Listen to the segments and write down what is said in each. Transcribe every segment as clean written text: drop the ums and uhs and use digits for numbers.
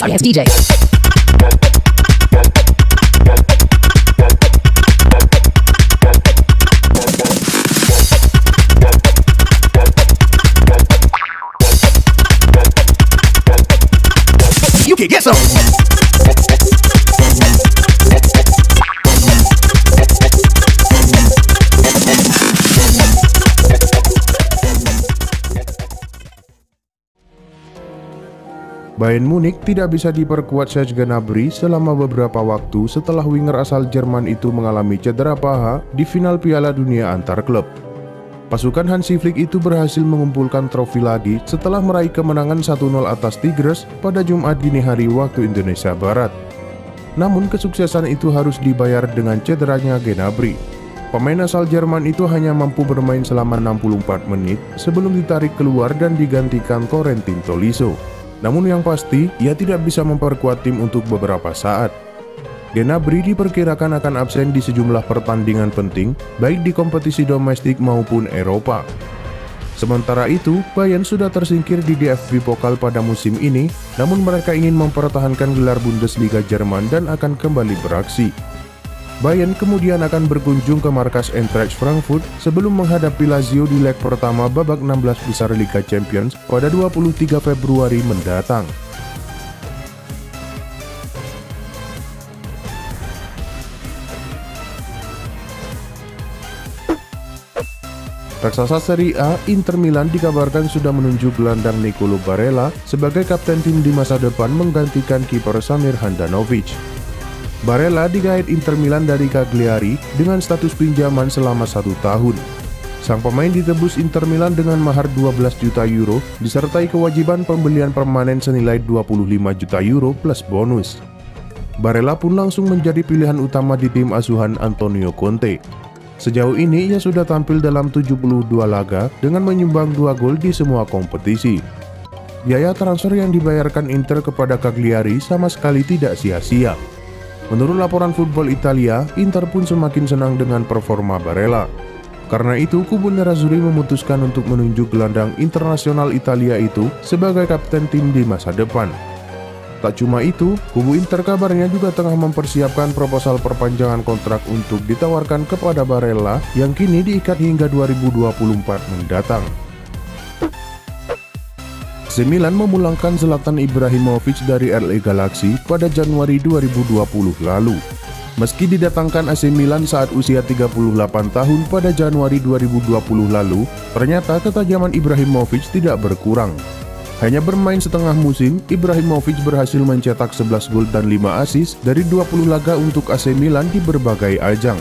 alias DJ. You can get some. Bayern Munich tidak bisa diperkuat Serge Gnabry selama beberapa waktu setelah winger asal Jerman itu mengalami cedera paha di final Piala Dunia antar klub. Pasukan Hansi Flick itu berhasil mengumpulkan trofi lagi setelah meraih kemenangan 1-0 atas Tigres pada Jumat dini hari waktu Indonesia Barat. Namun kesuksesan itu harus dibayar dengan cederanya Gnabry. Pemain asal Jerman itu hanya mampu bermain selama 64 menit sebelum ditarik keluar dan digantikan Corentin Tolisso. Namun yang pasti, ia tidak bisa memperkuat tim untuk beberapa saat. Gnabry diperkirakan akan absen di sejumlah pertandingan penting, baik di kompetisi domestik maupun Eropa. Sementara itu, Bayern sudah tersingkir di DFB Pokal pada musim ini, namun mereka ingin mempertahankan gelar Bundesliga Jerman dan akan kembali beraksi. Bayern kemudian akan berkunjung ke markas Eintracht Frankfurt sebelum menghadapi Lazio di leg pertama babak 16 besar Liga Champions pada 23 Februari mendatang. Raksasa Serie A, Inter Milan dikabarkan sudah menunjuk gelandang Nicolo Barella sebagai kapten tim di masa depan menggantikan kiper Samir Handanovic. Barella digait Inter Milan dari Cagliari dengan status pinjaman selama 1 tahun. Sang pemain ditebus Inter Milan dengan mahar 12 juta euro disertai kewajiban pembelian permanen senilai 25 juta euro plus bonus. Barella pun langsung menjadi pilihan utama di tim asuhan Antonio Conte. Sejauh ini ia sudah tampil dalam 72 laga dengan menyumbang 2 gol di semua kompetisi. Biaya transfer yang dibayarkan Inter kepada Cagliari sama sekali tidak sia-sia. Menurut laporan Football Italia, Inter pun semakin senang dengan performa Barella. Karena itu, kubu Nerazzurri memutuskan untuk menunjuk gelandang internasional Italia itu sebagai kapten tim di masa depan. Tak cuma itu, kubu Inter kabarnya juga tengah mempersiapkan proposal perpanjangan kontrak untuk ditawarkan kepada Barella yang kini diikat hingga 2024 mendatang. AC Milan memulangkan Zlatan Ibrahimovic dari LA Galaxy pada Januari 2020 lalu. Meski didatangkan AC Milan saat usia 38 tahun pada Januari 2020 lalu, ternyata ketajaman Ibrahimovic tidak berkurang. Hanya bermain setengah musim, Ibrahimovic berhasil mencetak 11 gol dan 5 assist dari 20 laga untuk AC Milan di berbagai ajang.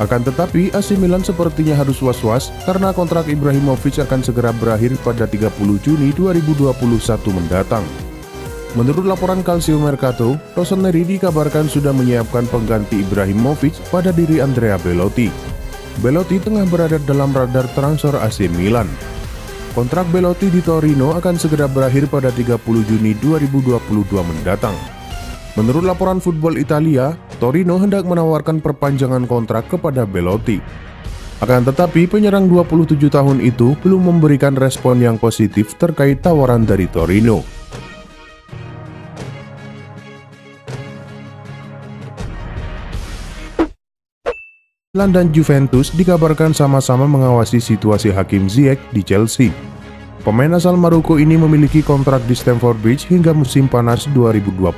Akan tetapi, AC Milan sepertinya harus was-was karena kontrak Ibrahimovic akan segera berakhir pada 30 Juni 2021 mendatang. Menurut laporan Calcio Mercato, Rossoneri dikabarkan sudah menyiapkan pengganti Ibrahimovic pada diri Andrea Belotti. Belotti tengah berada dalam radar transfer AC Milan. Kontrak Belotti di Torino akan segera berakhir pada 30 Juni 2022 mendatang. Menurut laporan Football Italia, Torino hendak menawarkan perpanjangan kontrak kepada Belotti. Akan tetapi, penyerang 27 tahun itu belum memberikan respon yang positif terkait tawaran dari Torino. Milan dan Juventus dikabarkan sama-sama mengawasi situasi Hakim Ziyech di Chelsea. Pemain asal Maroko ini memiliki kontrak di Stamford Bridge hingga musim panas 2025.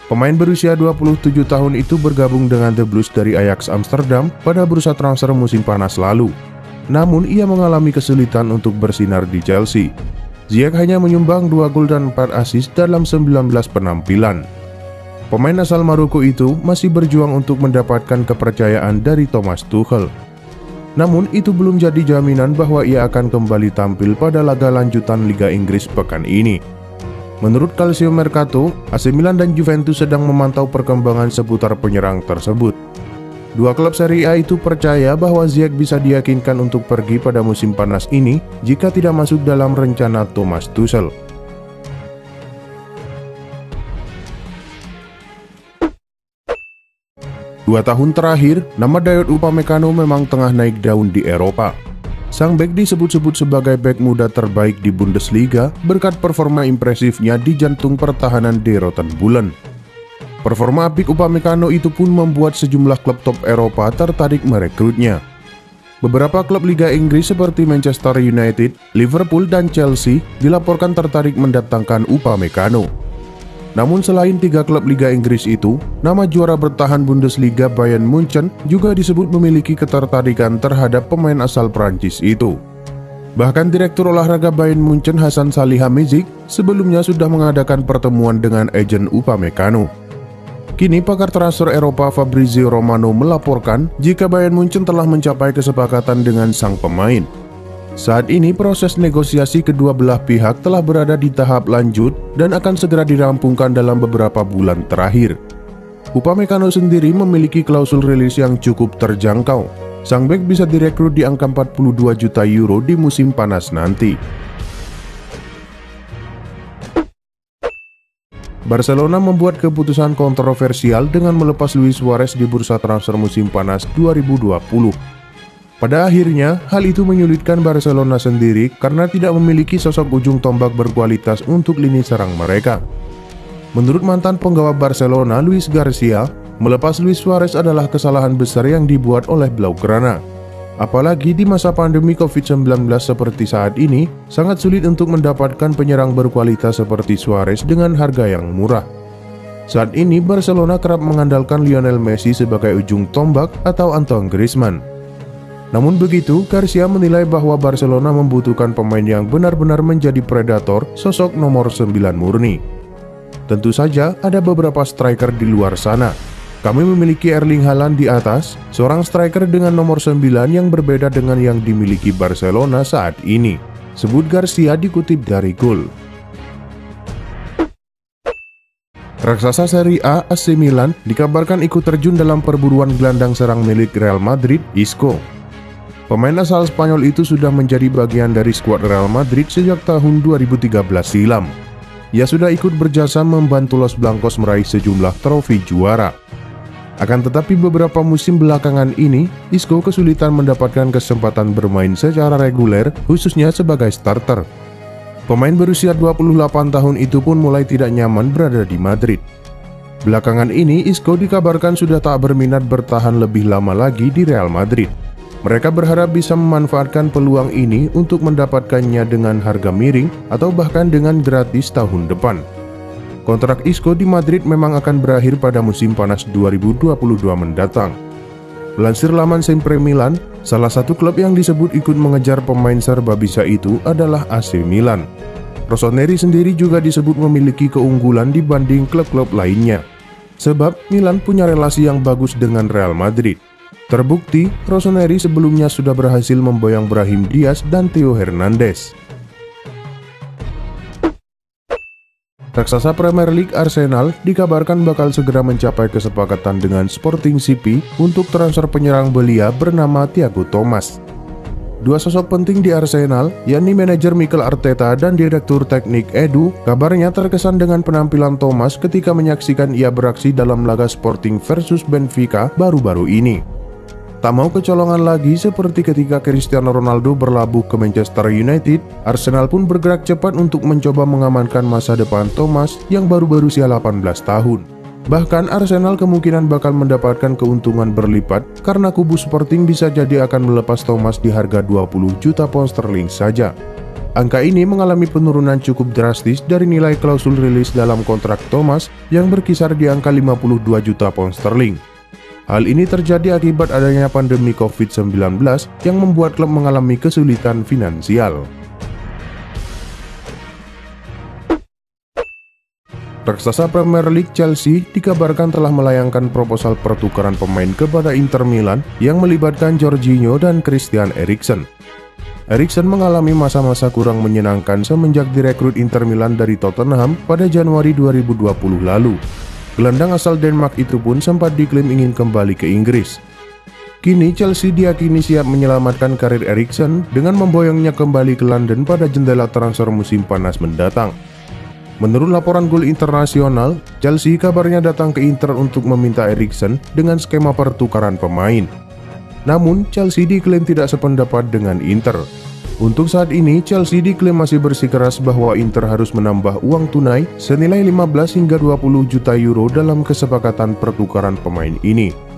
Pemain berusia 27 tahun itu bergabung dengan The Blues dari Ajax Amsterdam pada bursa transfer musim panas lalu. Namun ia mengalami kesulitan untuk bersinar di Chelsea. Ziyech hanya menyumbang 2 gol dan 4 assist dalam 19 penampilan. Pemain asal Maroko itu masih berjuang untuk mendapatkan kepercayaan dari Thomas Tuchel. Namun itu belum jadi jaminan bahwa ia akan kembali tampil pada laga lanjutan Liga Inggris pekan ini. Menurut Calcio Mercato, AC Milan dan Juventus sedang memantau perkembangan seputar penyerang tersebut. Dua klub Serie A itu percaya bahwa Ziyech bisa diyakinkan untuk pergi pada musim panas ini jika tidak masuk dalam rencana Thomas Tuchel. 2 tahun terakhir, nama Dayot Upamecano memang tengah naik daun di Eropa. Sang bek disebut-sebut sebagai bek muda terbaik di Bundesliga berkat performa impresifnya di jantung pertahanan Die Roten Bullen. Performa apik Upamecano itu pun membuat sejumlah klub top Eropa tertarik merekrutnya. Beberapa klub Liga Inggris seperti Manchester United, Liverpool, dan Chelsea dilaporkan tertarik mendatangkan Upamecano. Namun selain 3 klub Liga Inggris itu, nama juara bertahan Bundesliga Bayern Munchen juga disebut memiliki ketertarikan terhadap pemain asal Prancis itu. Bahkan Direktur Olahraga Bayern Munchen Hasan Salihamidzic sebelumnya sudah mengadakan pertemuan dengan agen Upamecano. Kini pakar transfer Eropa Fabrizio Romano melaporkan jika Bayern Munchen telah mencapai kesepakatan dengan sang pemain. Saat ini proses negosiasi kedua belah pihak telah berada di tahap lanjut dan akan segera dirampungkan dalam beberapa bulan terakhir. Upamecano sendiri memiliki klausul rilis yang cukup terjangkau. Sang bek bisa direkrut di angka 42 juta euro di musim panas nanti. Barcelona membuat keputusan kontroversial dengan melepas Luis Suarez di bursa transfer musim panas 2020. Pada akhirnya, hal itu menyulitkan Barcelona sendiri karena tidak memiliki sosok ujung tombak berkualitas untuk lini serang mereka. Menurut mantan penggawa Barcelona, Luis Garcia, melepas Luis Suarez adalah kesalahan besar yang dibuat oleh Blaugrana. Apalagi di masa pandemi COVID-19 seperti saat ini, sangat sulit untuk mendapatkan penyerang berkualitas seperti Suarez dengan harga yang murah. Saat ini, Barcelona kerap mengandalkan Lionel Messi sebagai ujung tombak atau Antoine Griezmann. Namun begitu, Garcia menilai bahwa Barcelona membutuhkan pemain yang benar-benar menjadi predator sosok nomor 9 murni. Tentu saja ada beberapa striker di luar sana. Kami memiliki Erling Haaland di atas, seorang striker dengan nomor 9 yang berbeda dengan yang dimiliki Barcelona saat ini, sebut Garcia dikutip dari Goal. Raksasa Serie A AC Milan dikabarkan ikut terjun dalam perburuan gelandang serang milik Real Madrid, Isco. Pemain asal Spanyol itu sudah menjadi bagian dari skuad Real Madrid sejak tahun 2013 silam. Ia sudah ikut berjasa membantu Los Blancos meraih sejumlah trofi juara. Akan tetapi beberapa musim belakangan ini, Isco kesulitan mendapatkan kesempatan bermain secara reguler, khususnya sebagai starter. Pemain berusia 28 tahun itu pun mulai tidak nyaman berada di Madrid. Belakangan ini, Isco dikabarkan sudah tak berminat bertahan lebih lama lagi di Real Madrid. Mereka berharap bisa memanfaatkan peluang ini untuk mendapatkannya dengan harga miring atau bahkan dengan gratis tahun depan. Kontrak Isco di Madrid memang akan berakhir pada musim panas 2022 mendatang. Lansir laman Sempre Milan, salah satu klub yang disebut ikut mengejar pemain serba bisa itu adalah AC Milan. Rossoneri sendiri juga disebut memiliki keunggulan dibanding klub-klub lainnya, sebab Milan punya relasi yang bagus dengan Real Madrid. Terbukti, Rossoneri sebelumnya sudah berhasil memboyong Brahim Diaz dan Theo Hernandez. Raksasa Premier League Arsenal dikabarkan bakal segera mencapai kesepakatan dengan Sporting CP untuk transfer penyerang belia bernama Thiago Thomas. Dua sosok penting di Arsenal, yakni manajer Mikel Arteta dan direktur teknik Edu, kabarnya terkesan dengan penampilan Thomas ketika menyaksikan ia beraksi dalam laga Sporting versus Benfica baru-baru ini. Tak mau kecolongan lagi seperti ketika Cristiano Ronaldo berlabuh ke Manchester United, Arsenal pun bergerak cepat untuk mencoba mengamankan masa depan Thomas yang baru berusia 18 tahun. Bahkan Arsenal kemungkinan bakal mendapatkan keuntungan berlipat karena kubu Sporting bisa jadi akan melepas Thomas di harga 20 juta pound sterling saja. Angka ini mengalami penurunan cukup drastis dari nilai klausul rilis dalam kontrak Thomas yang berkisar di angka 52 juta pound sterling. Hal ini terjadi akibat adanya pandemi COVID-19 yang membuat klub mengalami kesulitan finansial. Raksasa Premier League Chelsea dikabarkan telah melayangkan proposal pertukaran pemain kepada Inter Milan yang melibatkan Jorginho dan Christian Eriksen. Eriksen mengalami masa-masa kurang menyenangkan semenjak direkrut Inter Milan dari Tottenham pada Januari 2020 lalu. Gelandang asal Denmark itu pun sempat diklaim ingin kembali ke Inggris. Kini Chelsea diyakini siap menyelamatkan karir Eriksen dengan memboyongnya kembali ke London pada jendela transfer musim panas mendatang. Menurut laporan Goal Internasional, Chelsea kabarnya datang ke Inter untuk meminta Eriksen dengan skema pertukaran pemain. Namun, Chelsea diklaim tidak sependapat dengan Inter. Untuk saat ini, Chelsea diklaim masih bersikeras bahwa Inter harus menambah uang tunai senilai 15 hingga 20 juta euro dalam kesepakatan pertukaran pemain ini.